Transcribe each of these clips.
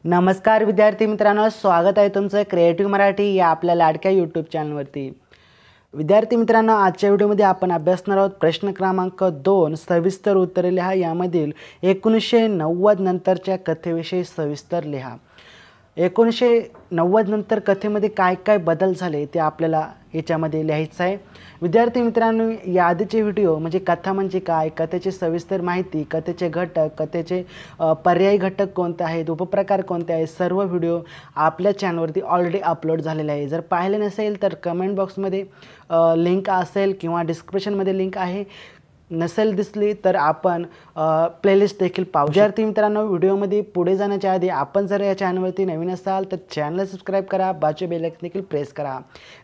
नमस्कार विद्यार्थी मित्रांनो, स्वागत आहे तुमचं क्रिएटिव्ह मराठी या आपल्या लाडक्या यूट्यूब चॅनलवरती। विद्यार्थी मित्रांनो, आजच्या व्हिडिओमध्ये आपण अभ्यासणार आहोत प्रश्न क्रमांक 2 सविस्तर उत्तरे लिहा यामधील 1990 नंतरच्या कथेविषयी सविस्तर लिहा। 1990 नंतर कथेमध्ये काय काय बदल झाले ते आपल्याला याच्यामध्ये लिहायचं आहे। विद्यार्थी मित्रांनो, या आधीचे व्हिडिओ म्हणजे कथा म्हणजे काय, कथेची सविस्तर माहिती, कथेचे घटक, कथेचे पर्यायी घटक कोणते आहेत, उपप्रकार कोणते आहेत, सर्व व्हिडिओ आपल्या चॅनलवरती ऑलरेडी अपलोड झालेले आहे। जर पाहिले नसेल तर कमेंट बॉक्समध्ये लिंक असेल किंवा डिस्क्रिप्शनमध्ये लिंक आहे, नसेल दिसली तर आपण प्लेलिस्ट देखील पाहू। विद्यार्थी मित्रांनो, व्हिडिओमध्ये पुढे जाण्याच्या आधी आपण जर या चॅनलवरती नवीन असाल तर चॅनल सबस्क्राईब करा, बाजूचे बेल आयकॉन देखील प्रेस करा,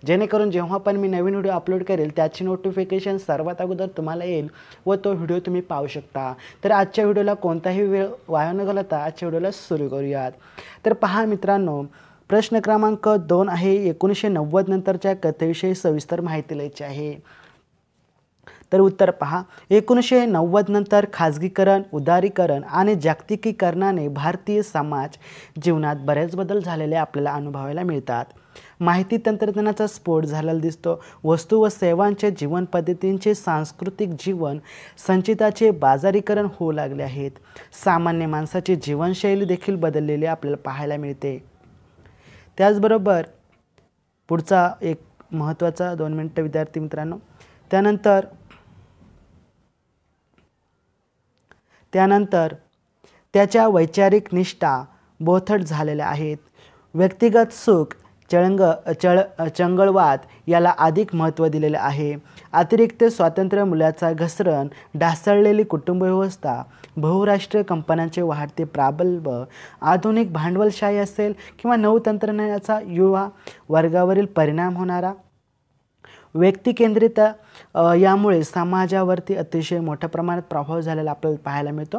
जेणेकरून जेव्हा पण मी नवीन व्हिडिओ अपलोड करेल त्याची नोटिफिकेशन सर्वात अगोदर तुम्हाला येईल व तो व्हिडिओ तुम्ही पाहू शकता। तर आजच्या व्हिडिओला कोणताही वेळ वाया न घालवता आजच्या व्हिडिओला सुरू करूयात। तर पहा मित्रांनो, प्रश्न क्रमांक 2 आहे, 1990 नंतरच्या कथेविषयी सविस्तर माहिती लिहायची आहे। तर उत्तर पहा, 1990 नंतर खाजगीकरण, उदारीकरण आणि जागतिकीकरणाने भारतीय समाज जीवनात बरेच बदल झालेले आपल्याला अनुभवायला मिळतात। माहिती तंत्रज्ञानाचा स्फोट झालेला दिसतो। वस्तू व सेवांचे जीवन पद्धतींचे सांस्कृतिक जीवन संचिताचे बाजारीकरण होऊ लागले आहेत। सामान्य माणसाची जीवनशैली देखील बदललेली आपल्याला पाहायला मिळते। त्याचबरोबर पुढचा एक महत्त्वाचा 2 मिनिटं विद्यार्थी मित्रांनो, त्यानंतर त्याच्या वैचारिक निष्ठा बोथट झालेल्या आहेत। व्यक्तिगत सुख, चंगळवाद याला अधिक महत्त्व दिलेले आहे। अतिरिक्त स्वातंत्र्य मूल्याचा घसरण, ढासळलेली कुटुंब व्यवस्था, बहुराष्ट्रीय कंपन्यांचे वाढते प्राबल्य, आधुनिक भांडवलशाही असेल किंवा नवतंत्रज्ञानाचा युवा वर्गावरील परिणाम होणारा व्यक्तिकेंद्रित यामुळे समाजावरती अतिशय मोठ्या प्रमाणात प्रभाव झालेला आपल्याला पाहायला मिळतो।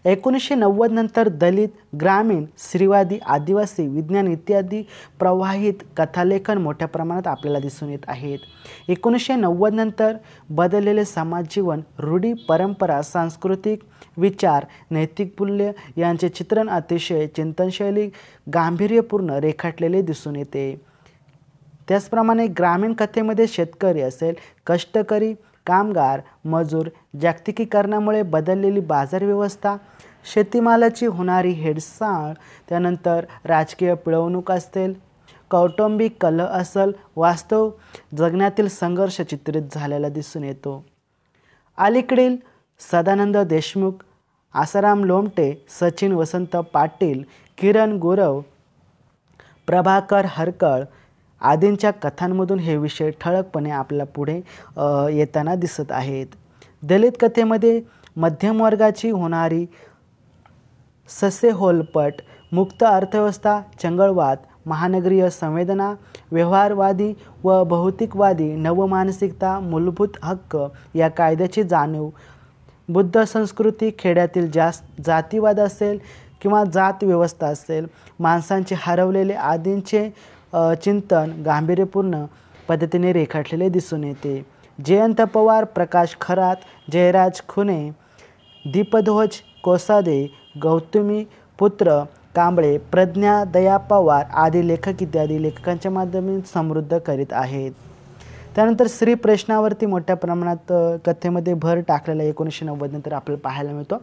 1990 नंतर दलित, ग्रामीण, स्त्रीवादी, आदिवासी, विज्ञान इत्यादी प्रवाहित कथालेखन मोठ्या प्रमाणात आपल्याला दिसून येत आहेत। 1990 नंतर बदललेले समाज जीवन, रूढी, परंपरा, सांस्कृतिक विचार, नैतिक मूल्य यांचे चित्रण अतिशय चिंतनशैली गांभीर्यपूर्ण रेखाटलेले दिसून येते। त्याचप्रमाणे ग्रामीण कथेमध्ये शेतकरी असेल, कष्टकरी, कामगार, मजूर, जागतिकीकरणामुळे बदललेली बाजार व्यवस्था, शेतीमालाची होणारी हेळसांड, त्यानंतर राजकीय पिळवणूक असेल, कौटुंबिक कलह असेल, वास्तव जगण्यातील संघर्ष चित्रित झालेला दिसून येतो। अलीकडील सदानंद देशमुख, आसाराम लोमटे, सचिन वसंत पाटील, किरण गुरव, प्रभाकर हरकळ आदींच्या कथांमधून हे विषय ठळकपणे आपल्याला पुढे येताना दिसत आहेत। दलित कथेमध्ये मध्यमवर्गाची होणारी ससेहोलपट, मुक्त अर्थव्यवस्था, चंगळवाद, महानगरीय संवेदना, व्यवहारवादी व भौतिकवादी नवमानसिकता, मूलभूत हक्क या कायद्याची जाणीव, बुद्ध संस्कृती, खेड्यातील जातीवाद असेल किंवा जात व्यवस्था असेल, माणसांचे हरवलेले आदींचे चिंतन गांभीर्यपूर्ण पद्धतीने रेखाटलेले दिसून येते। जयंत पवार, प्रकाश खरात, जयराज खुने, दीपध्वज कोसादे, गौतमी पुत्र कांबळे, प्रज्ञा दया पवार आदी लेखक इत्यादी लेखकांच्या माध्यमातून समृद्ध करीत आहेत। त्यानंतर स्त्री प्रश्नावरती मोठ्या प्रमाणात कथेमध्ये भर टाकलेला 1990 नंतर आपल्याला पाहायला मिळतो।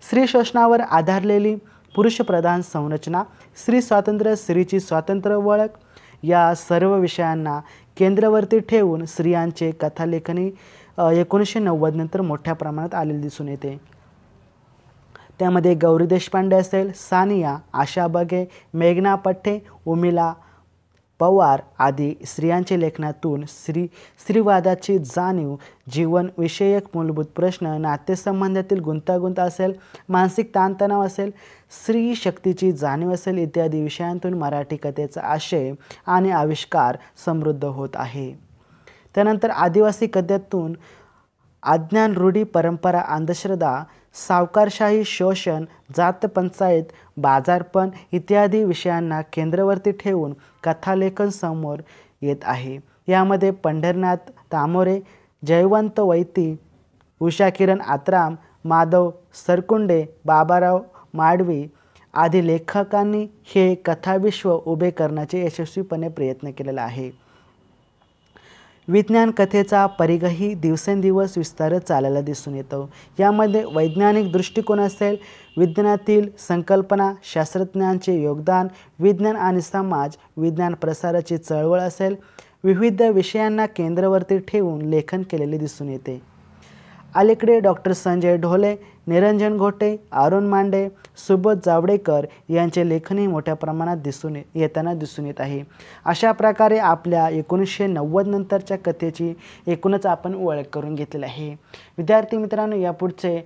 स्त्री शोषणावर आधारलेली पुरुषप्रधान संरचना, स्त्री स्वातंत्र्य, स्त्रीची स्वातंत्र्य ओळख या सर्व विषयांना केंद्रावरती ठेवून स्त्रियांचे कथालेखनी 1990 नंतर मोठ्या प्रमाणात आलेले दिसून येते। त्यामध्ये गौरी देशपांडे असेल, सानिया, आशा बगे, मेघना पठ्ठे, उर्मिला पवार आदी स्त्रियांच्या लेखनातून स्त्रीवादाची जाणीव, जीवनविषयक मूलभूत प्रश्न, नातेसंबंधातील गुंतागुंत असेल, मानसिक ताणतणाव असेल, स्त्री शक्तीची जाणीव असेल इत्यादी विषयांतून मराठी कथेचा आशय आणि आविष्कार समृद्ध होत आहे। त्यानंतर आदिवासी कथेतून अज्ञान, रूढी, परंपरा, अंधश्रद्धा, सावकारशाही, शोषण, जात पंचायत, बाजारपण इत्यादी विषयांना केंद्रावरती ठेवून कथालेखन समोर येत आहे। यामध्ये पंढरनाथ तामोरे, जयवंत वैती, उषा किरण आत्राम, माधव सरकुंडे, बाबाराव माडवी आदी लेखकांनी हे कथाविश्व उभे करण्याचे यशस्वीपणे प्रयत्न केलेला आहे. विज्ञान कथेचा परिघही दिवसेंदिवस विस्तारत चाललेला दिसून येतो. यामध्ये वैज्ञानिक दृष्टिकोन असेल, विज्ञानातील संकल्पना, शास्त्रज्ञांचे योगदान, विज्ञान आणि समाज, विज्ञान प्रसाराची चळवळ असेल, विविध विषयांना केंद्रावरती ठेवून लेखन केलेले दिसून येते. अलीकडे डॉक्टर संजय ढोले, निरंजन घोटे, अरुण मांडे, सुबोध जावडेकर यांचे लेखनही मोठ्या प्रमाणात येताना दिसून येत आहे. अशा प्रकारे आपल्या 1990 नंतरच्या कथेची एकूणच आपण ओळख करून घेतलेली आहे. विद्यार्थी मित्रांनो, यापुढचे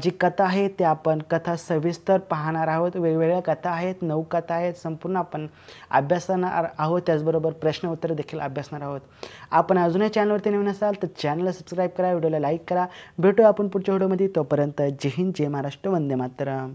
जी कथा आहे ते आपण कथा सविस्तर पाहणार आहोत. वेगवेगळ्या कथा आहेत, 9 कथा आहेत, संपूर्ण आपण अभ्यासणार आहोत. त्याचबरोबर प्रश्न उत्तर देखील अभ्यासणार आहोत. आपण अजूनही चॅनलवरती नवीन असाल तर चॅनलला सबस्क्राईब करा, व्हिडिओला लाईक करा. भेटूया आपण पुढच्या व्हिडिओमध्ये. तोपर्यंत जय हिंद, जय महाराष्ट्र, वंदे मातरम.